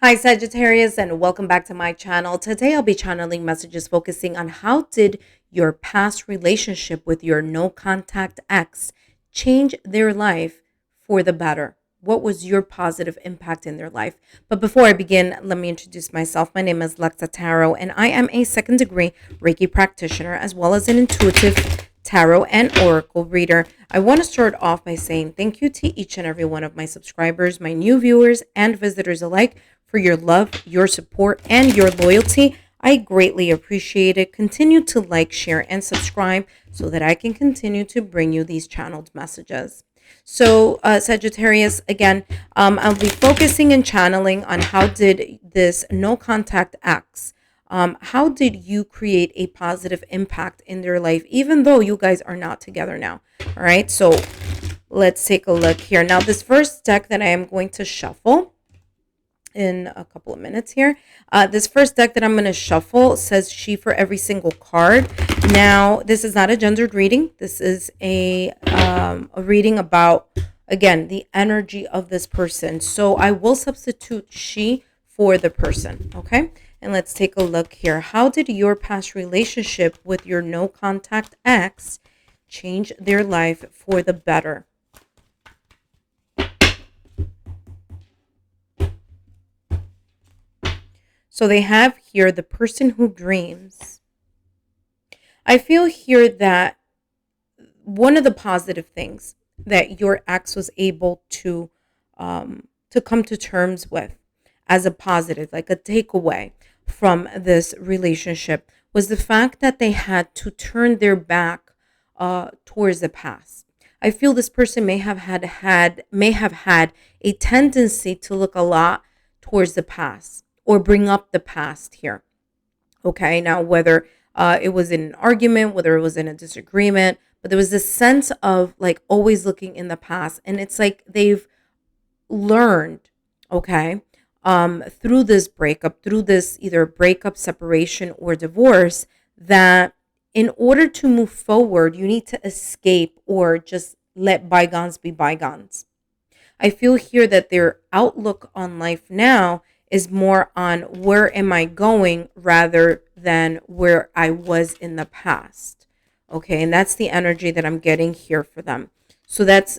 Hi Sagittarius, and welcome back to my channel. Today I'll be channeling messages focusing on how did your past relationship with your no contact ex change their life for the better? What was your positive impact in their life? But before I begin, let me introduce myself. My name is Lexa Tarot, and I am a second degree Reiki practitioner as well as an intuitive tarot and oracle reader. I want to start off by saying thank you to each and every one of my subscribers, my new viewers, and visitors alike for your love, your support, and your loyalty. I greatly appreciate it. Continue to like, share, and subscribe so that I can continue to bring you these channeled messages. So, Sagittarius, again, I'll be focusing and channeling on how did this no contact acts. How did you create a positive impact in their life, even though you guys are not together now? All right, so let's take a look here. Now, this first deck that I am going to shuffle in a couple of minutes here. This first deck that I'm going to shuffle says she for every single card. Now, this is not a gendered reading. This is a reading about, again, the energy of this person. So I will substitute she for the person, okay? And let's take a look here. How did your past relationship with your no contact ex change their life for the better? So they have here the person who dreams. I feel here that one of the positive things that your ex was able to come to terms with as a positive, like a takeaway from this relationship, was the fact that they had to turn their back towards the past. I feel this person may have had a tendency to look a lot towards the past or bring up the past here. Okay, now whether it was in an argument, whether it was in a disagreement, but there was this sense of like always looking in the past, and it's like they've learned, okay, through this breakup, through this either breakup, separation, or divorce, that in order to move forward, you need to escape or just let bygones be bygones. I feel here that their outlook on life now is more on where am I going rather than where I was in the past. Okay, and that's the energy that I'm getting here for them. So that's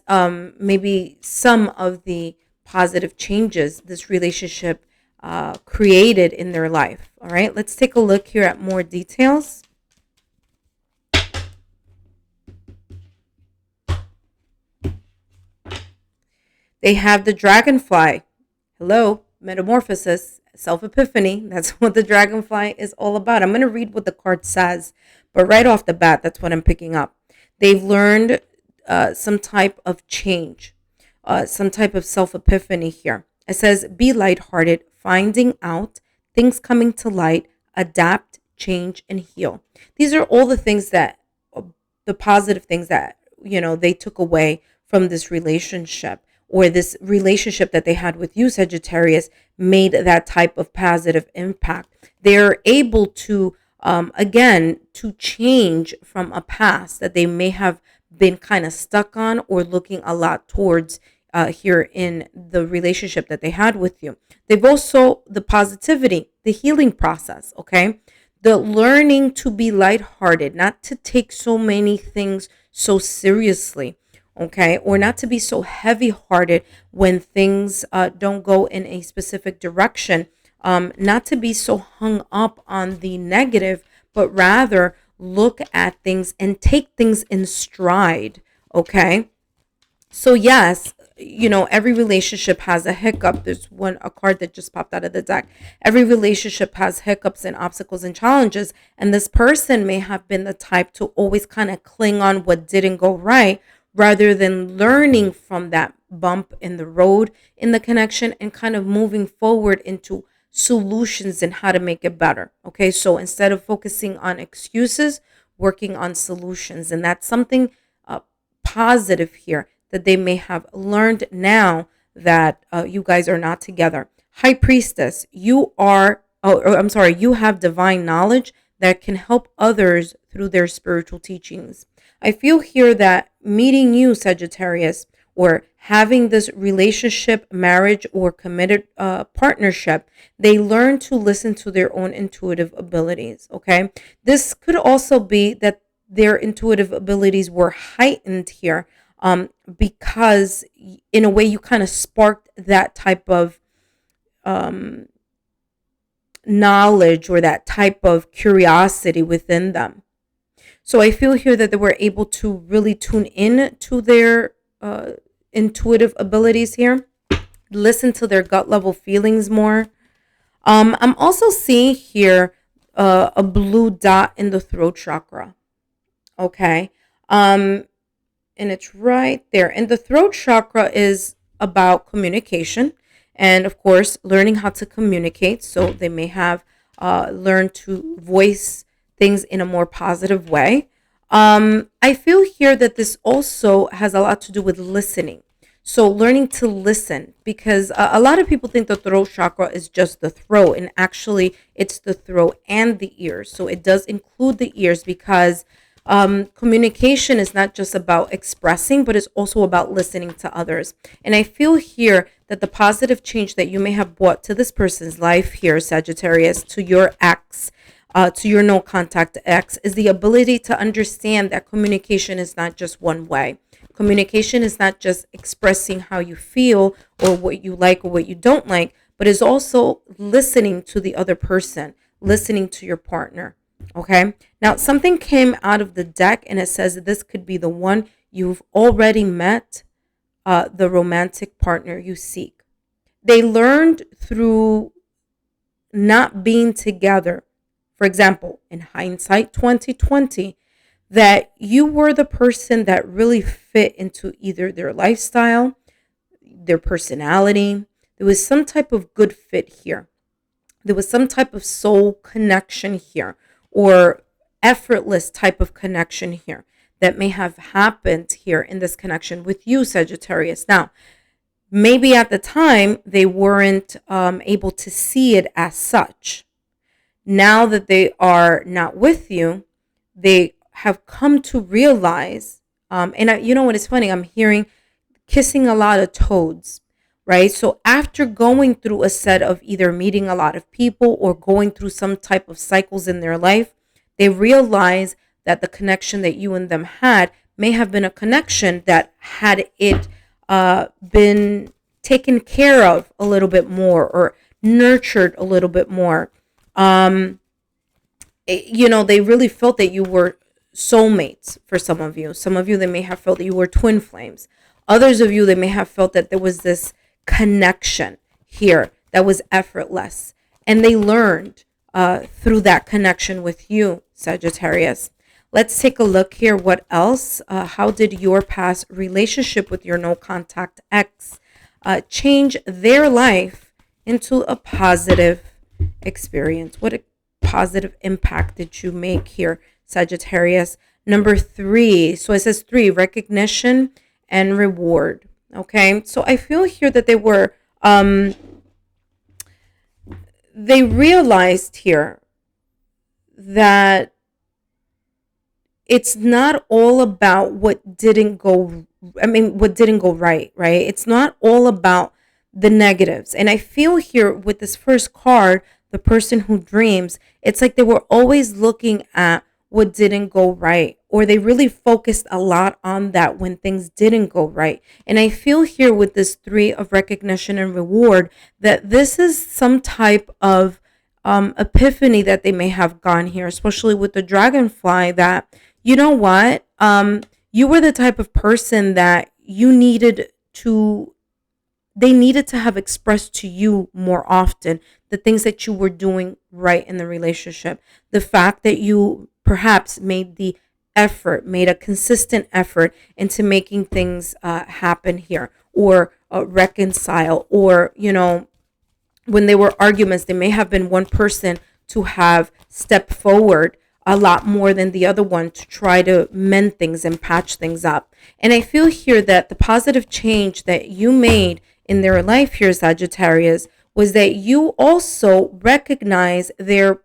maybe some of the positive changes this relationship created in their life. All right, let's take a look here at more details. They have the dragonfly. Hello, metamorphosis, self-epiphany. That's what the dragonfly is all about. I'm going to read what the card says, but right off the bat, that's what I'm picking up. They've learned some type of change, some type of self-epiphany here. It says, be lighthearted, finding out, things coming to light, adapt, change, and heal. These are all the things that, the positive things that, they took away from this relationship, or this relationship that they had with you, Sagittarius, made that type of positive impact. They're able to, again, to change from a past that they may have been kind of stuck on or looking a lot towards here in the relationship that they had with you. They've also, the positivity, the healing process, okay? The learning to be lighthearted, not to take so many things so seriously, okay, or not to be so heavy-hearted when things don't go in a specific direction, not to be so hung up on the negative, but rather look at things and take things in stride, okay? So yes, every relationship has a hiccup. There's a card that just popped out of the deck. Every relationship has hiccups and obstacles and challenges, and this person may have been the type to always kind of cling on what didn't go right, rather than learning from that bump in the road in the connection and kind of moving forward into solutions and how to make it better. Okay, so instead of focusing on excuses, working on solutions. And that's something positive here that they may have learned now that you guys are not together. High Priestess, you have divine knowledge that can help others through their spiritual teachings. I feel here that meeting you, Sagittarius, or having this relationship, marriage, or committed partnership, they learn to listen to their own intuitive abilities. Okay. This could also be that their intuitive abilities were heightened here, because in a way you kind of sparked that type of um, knowledge or that type of curiosity within them. So I feel here that they were able to really tune in to their intuitive abilities here, listen to their gut level feelings more. I'm also seeing here a blue dot in the throat chakra. Okay. Um, and it's right there. And the throat chakra is about communication and, of course, learning how to communicate. So they may have learned to voice things in a more positive way. I feel here that this also has a lot to do with listening. So learning to listen, because a lot of people think the throat chakra is just the throat, and actually it's the throat and the ears. So it does include the ears, because communication is not just about expressing, but it's also about listening to others. And I feel here that the positive change that you may have brought to this person's life here, Sagittarius, to your ex, to your no contact ex, is the ability to understand that communication is not just one way. Communication is not just expressing how you feel or what you like or what you don't like, but is also listening to the other person, listening to your partner. Okay. Now, something came out of the deck and it says that this could be the one you've already met, the romantic partner you seek. They learned through not being together. For example, in hindsight 2020, that you were the person that really fit into either their lifestyle, their personality. There was some type of good fit here. There was some type of soul connection here, or effortless type of connection here that may have happened here in this connection with you, Sagittarius. Now, maybe at the time they weren't able to see it as such. Now that they are not with you, they have come to realize, you know what is funny? I'm hearing kissing a lot of toads, right? So after going through a set of either meeting a lot of people or going through some type of cycles in their life, they realize that the connection that you and them had may have been a connection that, had it been taken care of a little bit more or nurtured a little bit more, they really felt that you were soulmates for some of you. Some of you, they may have felt that you were twin flames. Others of you, they may have felt that there was this connection here that was effortless. And they learned through that connection with you, Sagittarius. Let's take a look here. What else? How did your past relationship with your no contact ex change their life into a positive experience? What a positive impact did you make here, Sagittarius? Number 3. So it says 3, recognition and reward. Okay. So I feel here that they realized here that it's not all about what didn't go right, right? It's not all about the negatives. And I feel here with this first card, the person who dreams, it's like they were always looking at what didn't go right, or they really focused a lot on that when things didn't go right. And I feel here with this 3 of recognition and reward that this is some type of epiphany that they may have gone here, especially with the dragonfly, that, you know what, you were the type of person that they needed to have expressed to you more often the things that you were doing right in the relationship. The fact that you perhaps made a consistent effort into making things happen here, or reconcile, or, when there were arguments, there may have been one person to have stepped forward a lot more than the other one to try to mend things and patch things up. And I feel here that the positive change that you made in their life here, Sagittarius, was that you also recognize their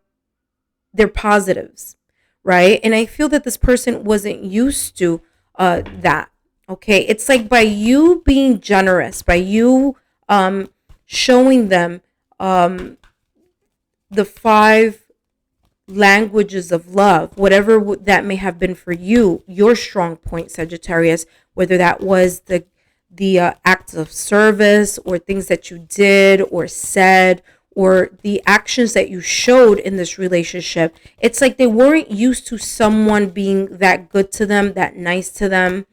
positives, right? And I feel that this person wasn't used to that. Okay, it's like by you being generous, by you showing them um, the five languages of love, whatever that may have been for you, your strong point, Sagittarius, whether that was the acts of service or things that you did or said or the actions that you showed in this relationship. It's like they weren't used to someone being that good to them, that nice to them,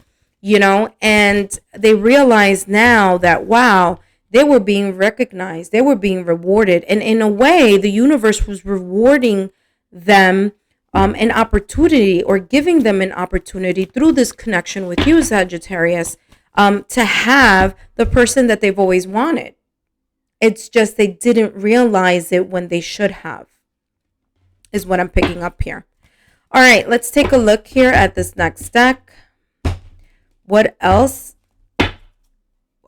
and they realize now that, wow, they were being recognized, they were being rewarded, and in a way the universe was rewarding them an opportunity, or giving them an opportunity through this connection with you, Sagittarius, to have the person that they've always wanted. It's just they didn't realize it when they should have, is what I'm picking up here. All right, let's take a look here at this next deck. What else?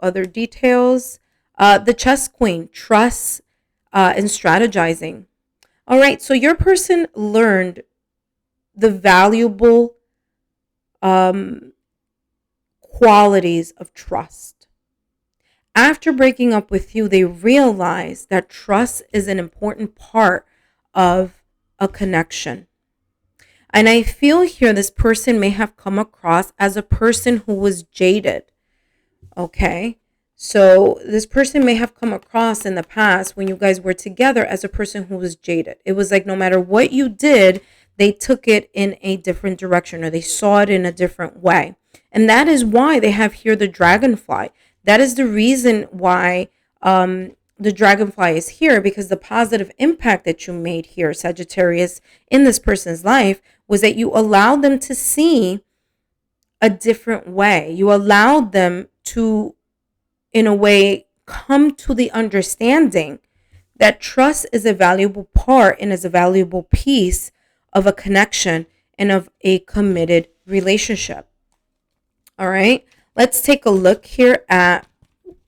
Other details. The chess queen, trust and strategizing. All right, so your person learned the valuable qualities of trust. After breaking up with you, they realized that trust is an important part of a connection. And I feel here this person may have come across as a person who was jaded. Okay. So this person may have come across in the past when you guys were together as a person who was jaded. It was like no matter what you did, they took it in a different direction, or they saw it in a different way. And that is why they have here the dragonfly. That is the reason why the dragonfly is here, because the positive impact that you made here, Sagittarius, in this person's life was that you allowed them to see a different way. You allowed them to, in a way, come to the understanding that trust is a valuable part and is a valuable piece of a connection and of a committed relationship. All right, let's take a look here at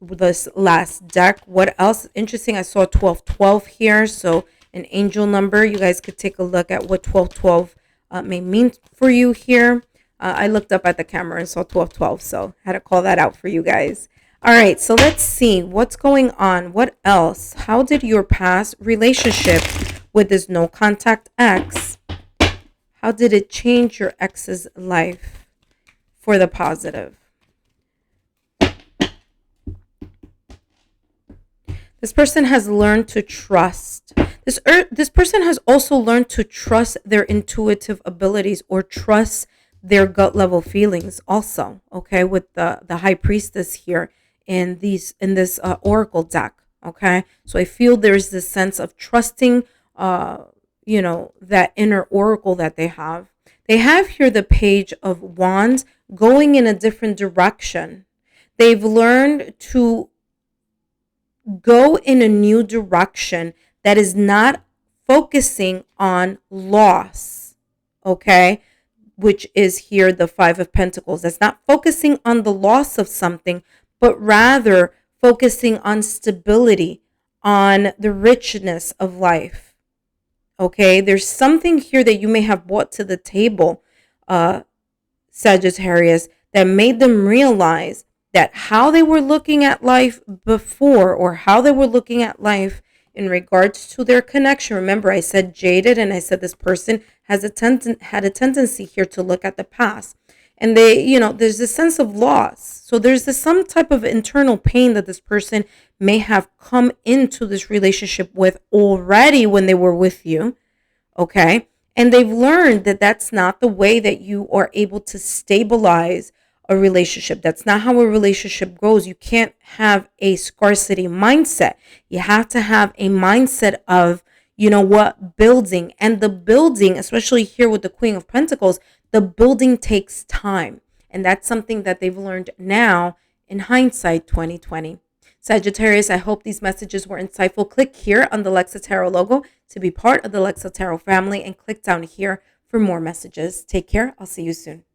this last deck. What else interesting? I saw 1212 here, so an angel number. You guys could take a look at what 1212 may mean for you here. I looked up at the camera and saw 1212, so I had to call that out for you guys. All right, so let's see what's going on. What else? How did your past relationship with this no contact ex, how did it change your ex's life for the positive? This person has learned to trust. This person has also learned to trust their intuitive abilities, or trust their gut level feelings also, okay, with the high priestess here in this oracle deck, okay? So I feel there's this sense of trusting that inner oracle that they have. They have here the page of wands going in a different direction. They've learned to go in a new direction that is not focusing on loss, okay? Which is here the Five of Pentacles. That's not focusing on the loss of something, but rather focusing on stability, on the richness of life. Okay, there's something here that you may have brought to the table, Sagittarius, that made them realize that how they were looking at life before, or how they were looking at life in regards to their connection. Remember, I said jaded, and I said this person had a tendency here to look at the past. And there's a sense of loss. So there's some type of internal pain that this person may have come into this relationship with already when they were with you. Okay. And they've learned that that's not the way that you are able to stabilize a relationship. That's not how a relationship goes. You can't have a scarcity mindset. You have to have a mindset of, building. And the building, especially here with the Queen of Pentacles, the building takes time. And that's something that they've learned now in hindsight 2020. Sagittarius, I hope these messages were insightful. Click here on the Lexa Tarot logo to be part of the Lexa Tarot family, and click down here for more messages. Take care. I'll see you soon.